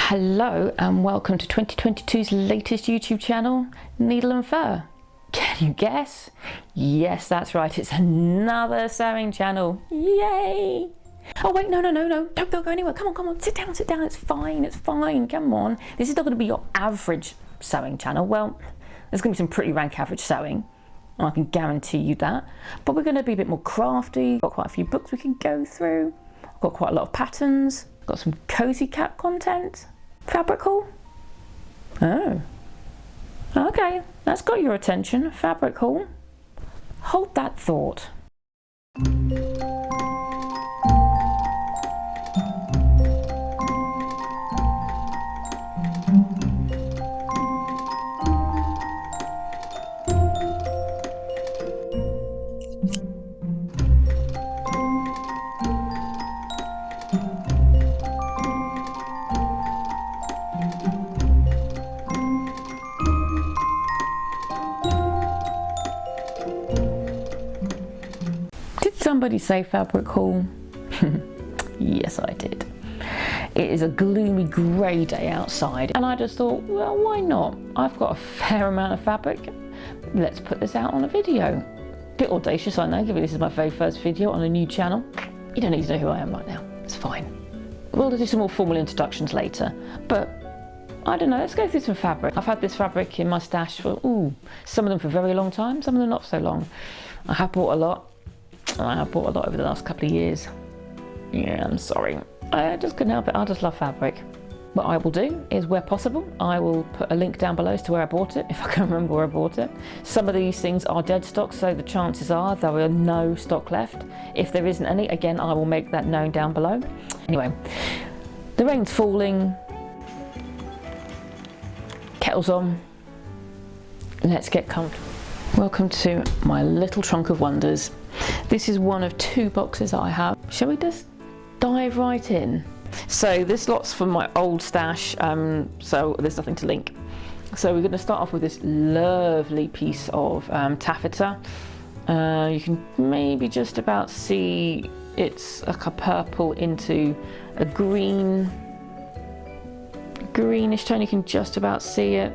Hello and welcome to 2022's latest YouTube channel, Needle and Fur. Can you guess? Yes, that's right, it's another sewing channel. Yay! Oh wait, no, don't go anywhere. Come on, sit down, it's fine, come on. This is not going to be your average sewing channel. Well, there's going to be some pretty rank average sewing, I can guarantee you that. But we're going to be a bit more crafty. Got quite a few books we can go through. I've got quite a lot of patterns. Got some cozy cat content. Fabric haul? Oh. Okay, that's got your attention. Fabric haul. Hold that thought. Somebody say fabric haul? Yes, I did. It is a gloomy grey day outside and I just thought, well, why not? I've got a fair amount of fabric. Let's put this out on a video. Bit audacious, I know, given this is my very first video on a new channel. You don't need to know who I am right now. It's fine. We'll do some more formal introductions later, but I don't know, let's go through some fabric. I've had this fabric in my stash for, some of them for a very long time, some of them not so long. I have bought a lot. I have bought a lot over the last couple of years. Yeah, I'm sorry. I just couldn't help it. I just love fabric. What I will do is, where possible, I will put a link down below as to where I bought it, if I can remember where I bought it. Some of these things are dead stock, so the chances are there are no stock left. If there isn't any, again, I will make that known down below. Anyway, the rain's falling. Kettle's on. Let's get comfortable. Welcome to my little trunk of wonders. This is one of two boxes that I have. Shall we just dive right in? So this lot's from my old stash, so there's nothing to link. So we're going to start off with this lovely piece of taffeta. You can maybe just about see it's like a purple into a greenish tone. You can just about see it.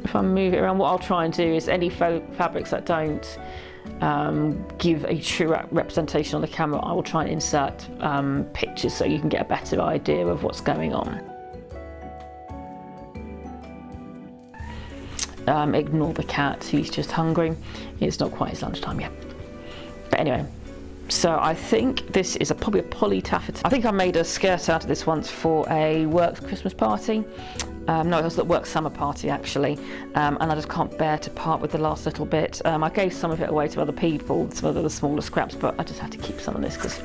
If I move it around, what I'll try and do is any fabrics that don't give a true representation on the camera, I will try and insert pictures so you can get a better idea of what's going on. Ignore the cat, he's just hungry. It's not quite his lunchtime yet. But anyway, so I think this is probably a poly taffeta. I think I made a skirt out of this once for a work Christmas party. No, it was the work summer party actually, and I just can't bear to part with the last little bit. I gave some of it away to other people, some of the smaller scraps, but I just had to keep some of this because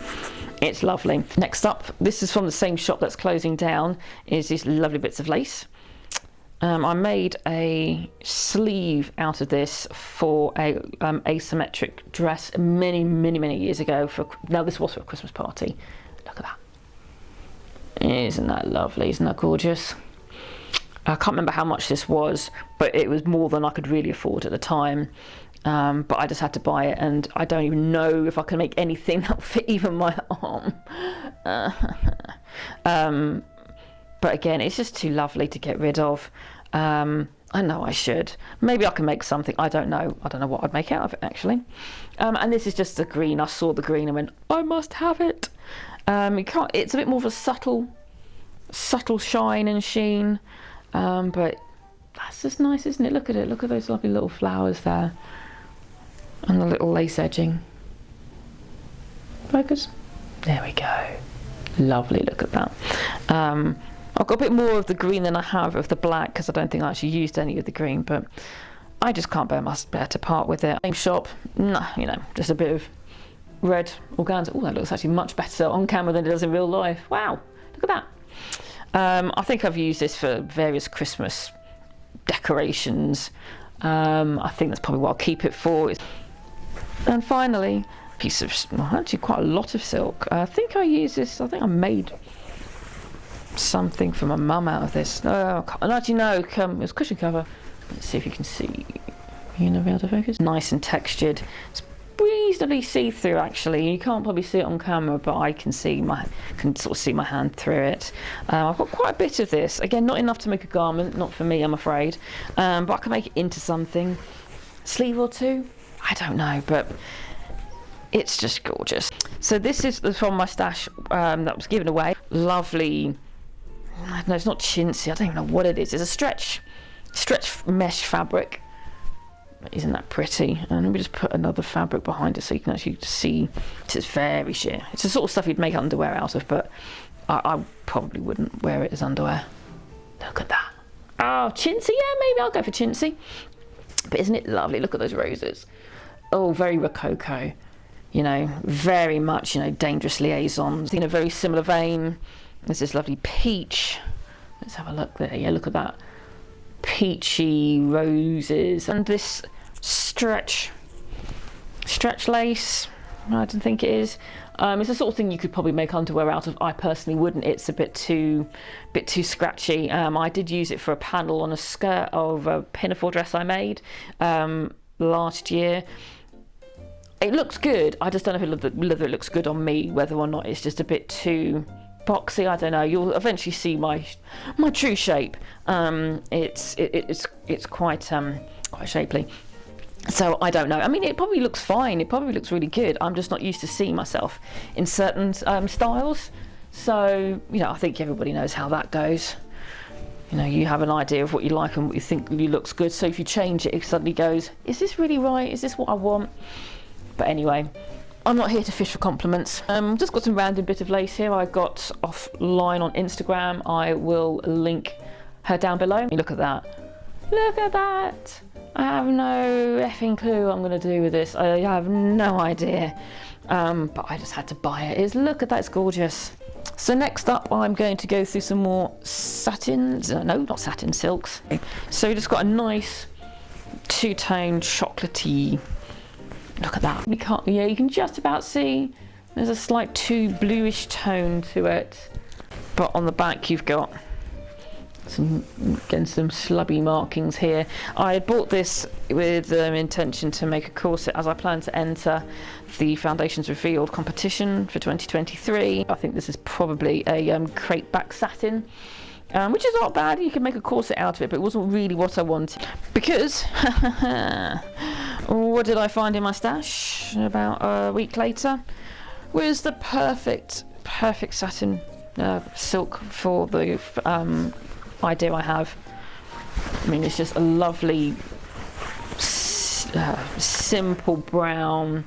it's lovely. Next up, this is from the same shop that's closing down, is these lovely bits of lace. I made a sleeve out of this for a asymmetric dress many years ago. Now this was for a Christmas party. Look at that. Isn't that lovely? Isn't that gorgeous? I can't remember how much this was, but it was more than I could really afford at the time. But I just had to buy it, and I don't even know if I can make anything that will fit even my arm. But again, it's just too lovely to get rid of. I know I should. Maybe I can make something. I don't know. I don't know what I'd make out of it actually. And this is just the green. I saw the green and went, I must have it. It's a bit more of a subtle shine and sheen. But that's just nice, isn't it? Look at it. Look at those lovely little flowers there. And the little lace edging. Focus. There we go. Lovely, look at that. I've got a bit more of the green than I have of the black because I don't think I actually used any of the green, but I just can't bear to part with it. Same shop, just a bit of red organza. Oh, that looks actually much better on camera than it does in real life. Wow, look at that. I think I've used this for various Christmas decorations. I think that's probably what I'll keep it for. And finally, a piece of, actually quite a lot of silk. I think I used this, I think I made something for my mum out of this. And actually no, it was cushion cover. Let's see if you can see. You know, be able to focus. Nice and textured. It's reasonably see-through actually. You can't probably see it on camera, but I can sort of see my hand through it. I've got quite a bit of this. Again, not enough to make a garment, not for me, I'm afraid. But I can make it into something. Sleeve or two? I don't know, but it's just gorgeous. So this is from my stash that was given away. Lovely. I don't know, it's not chintzy. I don't even know what it is. It's a stretch mesh fabric. Isn't that pretty? And let me just put another fabric behind it so you can actually see. It's very sheer. It's the sort of stuff you'd make underwear out of, but I probably wouldn't wear it as underwear. Look at that. Oh, chintzy? Yeah, maybe I'll go for chintzy. But isn't it lovely? Look at those roses. Oh, very rococo. You know, very much, you know, dangerous liaisons. In a very similar vein, there's this lovely peach. Let's have a look there. Yeah, look at that. Peachy roses. And this stretch lace, I don't think it is. It's the sort of thing you could probably make underwear out of. I personally wouldn't. It's a bit too scratchy. I did use it for a panel on a skirt of a pinafore dress I made last year. It looks good. I just don't know whether it looks good on me, whether or not it's just a bit too boxy. I don't know. You'll eventually see my true shape. It's quite shapely. So I don't know. I mean, it probably looks fine. It probably looks really good. I'm just not used to seeing myself in certain styles. So, you know, I think everybody knows how that goes. You know, you have an idea of what you like and what you think really looks good. So if you change it, it suddenly goes, is this really right? Is this what I want? But anyway, I'm not here to fish for compliments. Just got some random bit of lace here I got offline on Instagram. I will link her down below. Look at that. Look at that. I have no effing clue what I'm going to do with this. I have no idea. But I just had to buy it. Look at that, it's gorgeous. So next up, I'm going to go through some more satins. No, not satin, silks. So we just got a nice two-tone chocolatey. Look at that. You can just about see there's a slight too bluish tone to it. But on the back, you've got some slubby markings here. I bought this with intention to make a corset as I plan to enter the Foundations Revealed competition for 2023. I think this is probably a crepe back satin, which is not bad. You can make a corset out of it, but it wasn't really what I wanted. Because what did I find in my stash about a week later? Was the perfect satin silk for the idea I have. I mean, it's just a lovely simple brown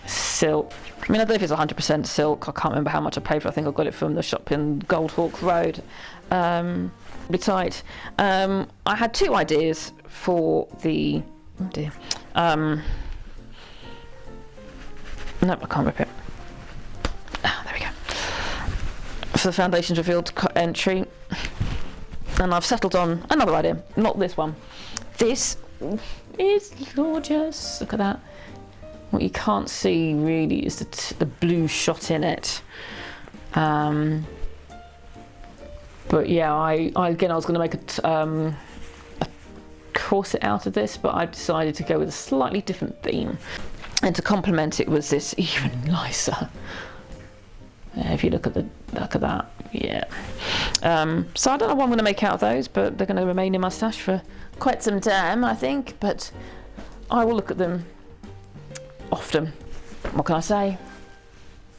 silk. I mean, I don't know if it's 100% silk. I can't remember how much I paid for it. I think I got it from the shop in Goldhawk Road. Pretty tight. I had two ideas for the... Oh dear. Nope, I can't rip it. There we go. For the Foundations Revealed entry. And I've settled on another idea. Not this one. This is gorgeous. Look at that. What you can't see really is the blue shot in it. But yeah, I was going to make a corset out of this, but I decided to go with a slightly different theme. And to complement it was this even nicer. If you look at that, yeah. So I don't know what I'm going to make out of those, but they're going to remain in my stash for quite some time, I think. But I will look at them often. What can I say?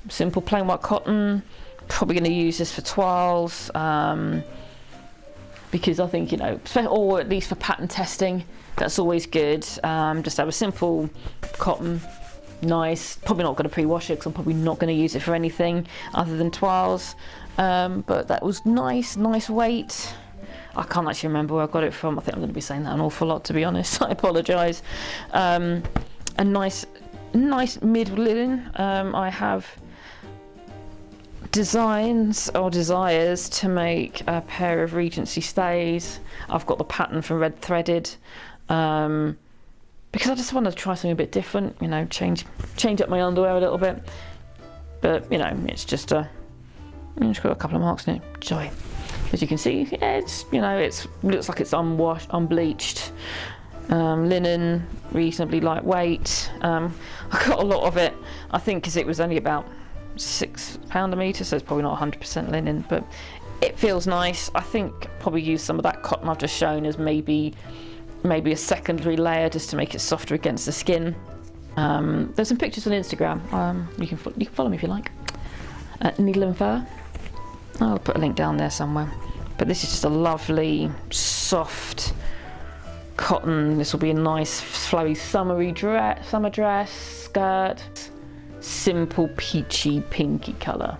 Simple plain white cotton. Probably going to use this for toiles, because I think, you know, or at least for pattern testing, that's always good. Just have a simple cotton. Nice. Probably not going to pre-wash it because I'm probably not going to use it for anything other than toiles. But that was nice weight. I can't actually remember where I got it from. I think I'm going to be saying that an awful lot, to be honest. I apologise. A nice mid linen. I have designs or desires to make a pair of Regency stays. I've got the pattern from Red Threaded. Because I just want to try something a bit different, you know, change up my underwear a little bit. But, you know, it's just got a couple of marks in it. Joy. As you can see, yeah, it's, you know, it looks like it's unwashed, unbleached. Linen, reasonably lightweight. I got a lot of it, I think, because it was only about £6 a metre, so it's probably not 100% linen, but it feels nice. I think probably use some of that cotton I've just shown as maybe a secondary layer just to make it softer against the skin. There's some pictures on Instagram. You can follow me if you like. Needle and Fur. I'll put a link down there somewhere. But this is just a lovely, soft cotton. This will be a nice, flowy summer dress, skirt. Simple, peachy, pinky colour.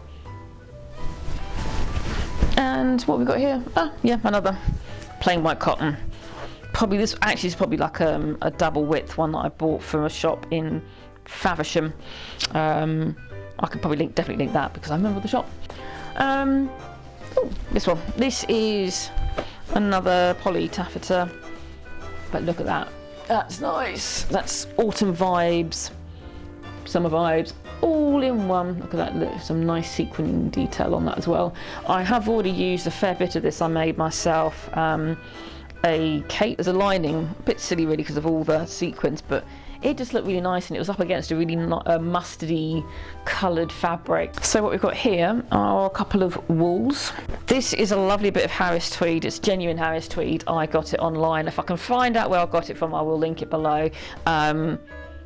And what we got here? Oh, yeah, another plain white cotton. Probably this actually is probably like a double width one that I bought from a shop in Faversham. I could probably definitely link that because I remember the shop. This one. This is another poly taffeta, but look at that. That's nice. That's autumn vibes, summer vibes, all in one. Look at that. Look, some nice sequin detail on that as well. I have already used a fair bit of this. I made myself a cape as a lining. A bit silly really because of all the sequins, but it just looked really nice and it was up against a really mustardy coloured fabric. So what we've got here are a couple of wools. This is a lovely bit of Harris tweed. It's genuine Harris tweed. I got it online. If I can find out where I got it from, I will link it below.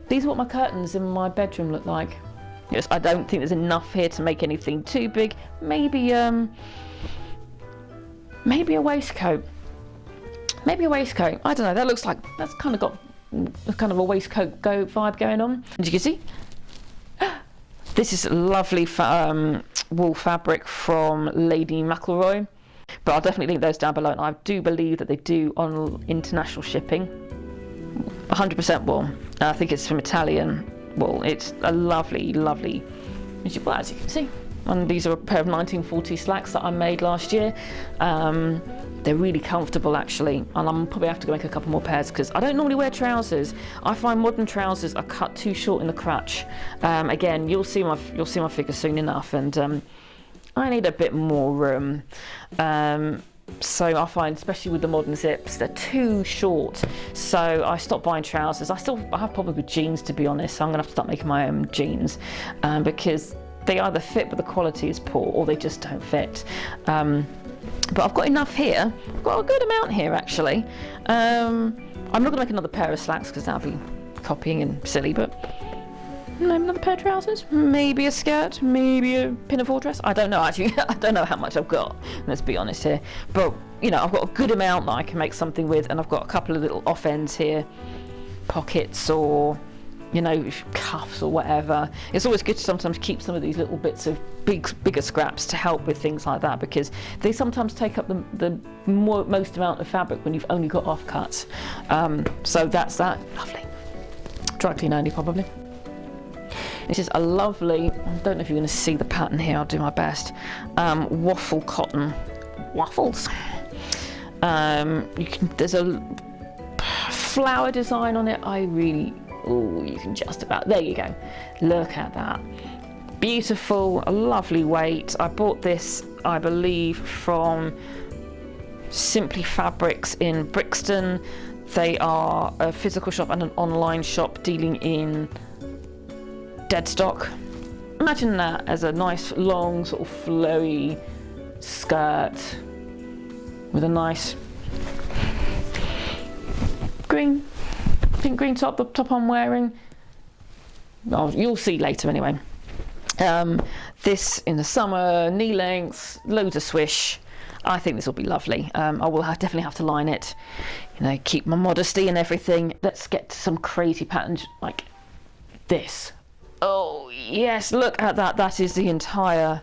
These are what my curtains in my bedroom look like. Yes, I don't think there's enough here to make anything too big. Maybe a waistcoat. Maybe a waistcoat. I don't know. That looks like that's kind of got kind of a waistcoat vibe going on. As you can see, this is lovely wool fabric from Lady Mcelroy. But I'll definitely link those down below. And I do believe that they do on international shipping. 100% wool. I think it's from Italian wool. It's a lovely, lovely. As you can see. And these are a pair of 1940 slacks that I made last year. They're really comfortable actually, and I'm probably have to go make a couple more pairs because I don't normally wear trousers. I find modern trousers are cut too short in the crotch. Again, you'll see my figure soon enough, and I need a bit more room. So I find, especially with the modern zips, they're too short. So I stopped buying trousers. I have problems with jeans, to be honest. So I'm gonna have to start making my own jeans because they either fit but the quality is poor, or they just don't fit. But I've got enough here. I've got a good amount here actually. I'm not going to make another pair of slacks because that'll be copying and silly, but maybe another pair of trousers, maybe a skirt, maybe a pinafore dress. I don't know actually. I don't know how much I've got, let's be honest here. But you know, I've got a good amount that I can make something with, and I've got a couple of little off ends here, pockets or, you know, cuffs or whatever. It's always good to sometimes keep some of these little bits of bigger scraps to help with things like that, because they sometimes take up the most amount of fabric when you've only got offcuts. So that's that. Lovely. Dry clean only probably. This is a lovely, I don't know if you're going to see the pattern here, I'll do my best. Waffle cotton. Waffles. There's a flower design on it. You can just about, there you go. Look at that. Beautiful, a lovely weight. I bought this, I believe, from Simply Fabrics in Brixton. They are a physical shop and an online shop dealing in dead stock. Imagine that as a nice long sort of flowy skirt with a nice pink green top, the top I'm wearing. Oh, you'll see later anyway. This in the summer, knee length, loads of swish. I think this will be lovely. I will definitely have to line it, you know, keep my modesty and everything. Let's get to some crazy patterns like this. Oh yes, look at that. That is the entire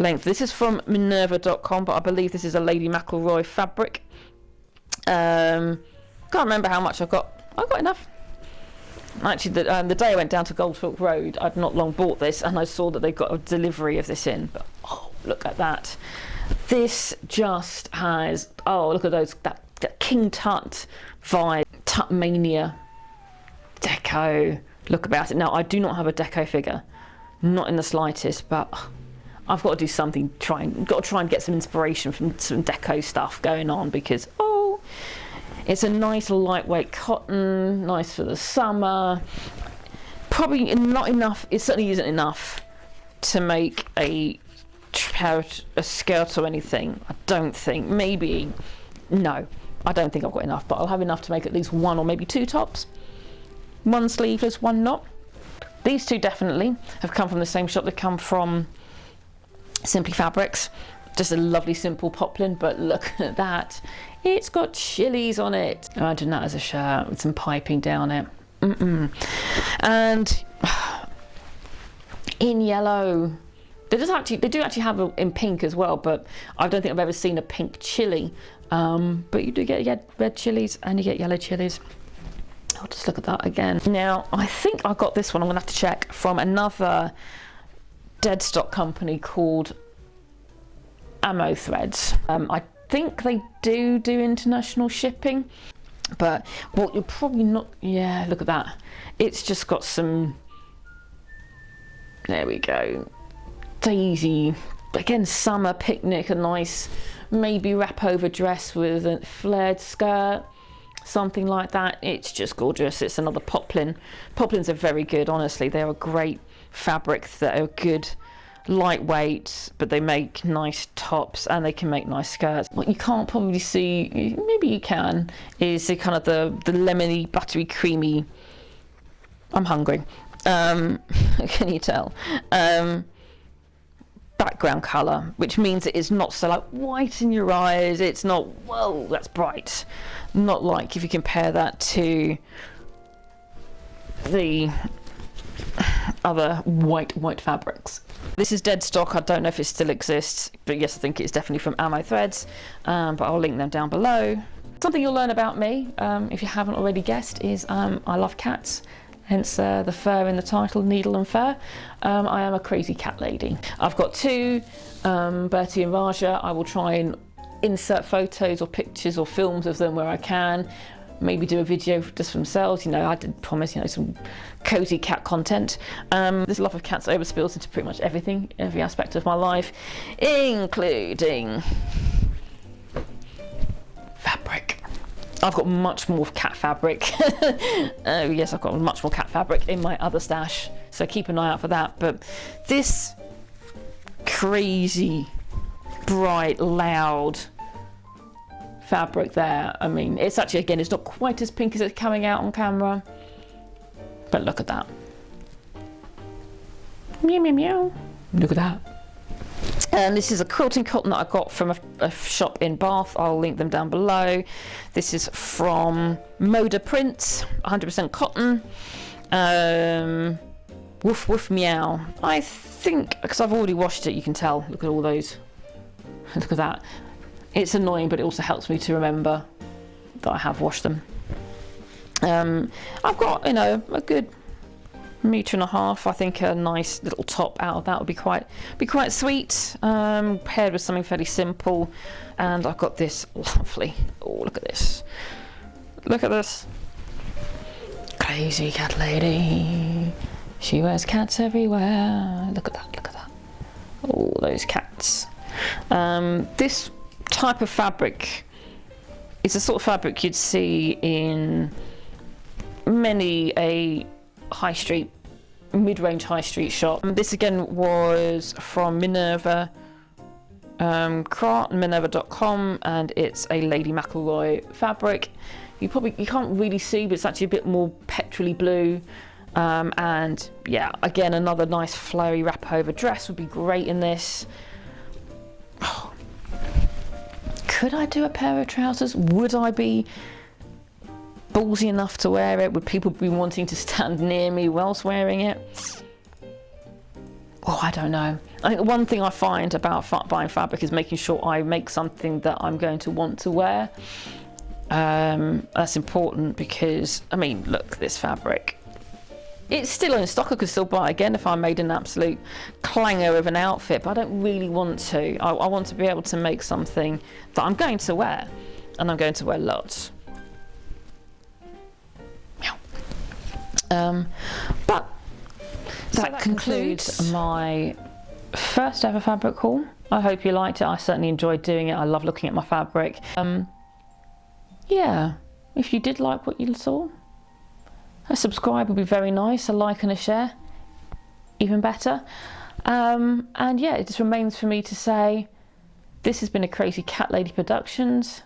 length. This is from Minerva.com, but I believe this is a Lady Mcelroy fabric. Can't remember how much I've got. I've got enough. Actually, the day I went down to Goldfilk Road, I'd not long bought this, and I saw that they got a delivery of this in. But oh, look at that! This just has, oh, look at those, that King Tut vibe, Tutmania, deco. Look about it. Now, I do not have a deco figure, not in the slightest, but I've got to do something. Got to try and get some inspiration from some deco stuff going on, because oh, It's a nice lightweight cotton, nice for the summer. Probably not enough, it certainly isn't enough to make a skirt or anything. I don't think. Maybe, no, I don't think I've got enough, but I'll have enough to make at least 1 or maybe 2 tops. 1 sleeveless, 1 not. These 2 definitely have come from the same shop. They come from Simply Fabrics. Just a lovely simple poplin, but look at that. It's got chilies on it. Imagine that as a shirt with some piping down it. And in yellow. They do actually have it in pink as well, but I don't think I've ever seen a pink chili. But you do get red chilies and you get yellow chilies. I'll just look at that again. Now, I think I got this one, I'm gonna have to check, from another dead stock company called Ammo Threads. I think they do international shipping, but what you're probably not, yeah, look at that. It's just got some, there we go. Daisy, again, summer picnic, a nice maybe wrap over dress with a flared skirt, something like that. It's just gorgeous. It's another poplin. Poplins are very good, honestly. They're a great fabric that are good, lightweight, but they make nice tops and they can make nice skirts. What you can't probably see, maybe you can, is the kind of the lemony, buttery, creamy, I'm hungry, can you tell? Background colour, which means it is not so like white in your eyes. It's not, whoa, that's bright. Not like if you compare that to the other white fabrics. This is dead stock. I don't know if it still exists, but yes, I think it's definitely from Ammo Threads, but I'll link them down below. Something you'll learn about me, if you haven't already guessed, is I love cats. Hence the fur in the title, needle and fur. I am a crazy cat lady. I've got 2, Bertie and Raja. I will try and insert photos or pictures or films of them where I can. Maybe do a video just for themselves. You know, I did promise, you know, some cozy cat content. This love of cats overspills into pretty much everything, every aspect of my life, including fabric. I've got much more cat fabric. Yes, I've got much more cat fabric in my other stash, so keep an eye out for that. But this crazy, bright, loud fabric there, I mean, it's actually, again, it's not quite as pink as it's coming out on camera, but look at that. Meow, meow, meow. Look at that. And this is a quilting cotton that I got from a shop in Bath. I'll link them down below. This is from Moda Prints, 100% cotton. Woof Woof Meow. I think, because I've already washed it, you can tell. Look at all those. Look at that. It's annoying, but it also helps me to remember that I have washed them. I've got, you know, a good 1.5 meters. I think a nice little top out of that would be quite sweet, paired with something fairly simple. And I've got this lovely, oh, look at this, crazy cat lady. She wears cats everywhere. Look at that, all those cats. This type of fabric is the sort of fabric you'd see in many a high street, mid-range high street shop. This again was from Minerva, Minerva.com, and it's a Lady Mcelroy fabric. You can't really see, but it's actually a bit more petrol-y blue. And yeah, again, another nice flowy wrap over dress would be great in this. Oh. Could I do a pair of trousers? Would I be ballsy enough to wear it? Would people be wanting to stand near me whilst wearing it? Oh, I don't know. I think the one thing I find about buying fabric is making sure I make something that I'm going to want to wear. That's important because, I mean, look, this fabric. It's still in stock. I could still buy it again if I made an absolute clanger of an outfit, but I don't really want to. I want to be able to make something that I'm going to wear, and I'm going to wear lots. But that concludes my first ever fabric haul. I hope you liked it. I certainly enjoyed doing it. I love looking at my fabric. Yeah, if you did like what you saw. A subscribe would be very nice, a like and a share, even better. And yeah, it just remains for me to say, this has been a Crazy Cat Lady Productions.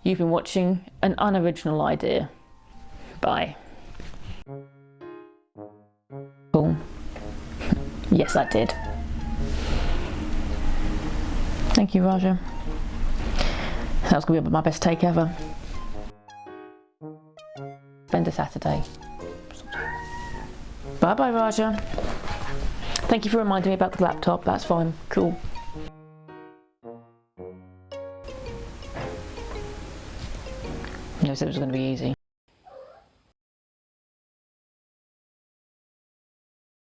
You've been watching an unoriginal idea. Bye. Cool. Yes, I did. Thank you, Raja. That was going to be my best take ever. Spend a Saturday. Bye bye, Raja. Thank you for reminding me about the laptop. That's fine. Cool. Never said it was going to be easy.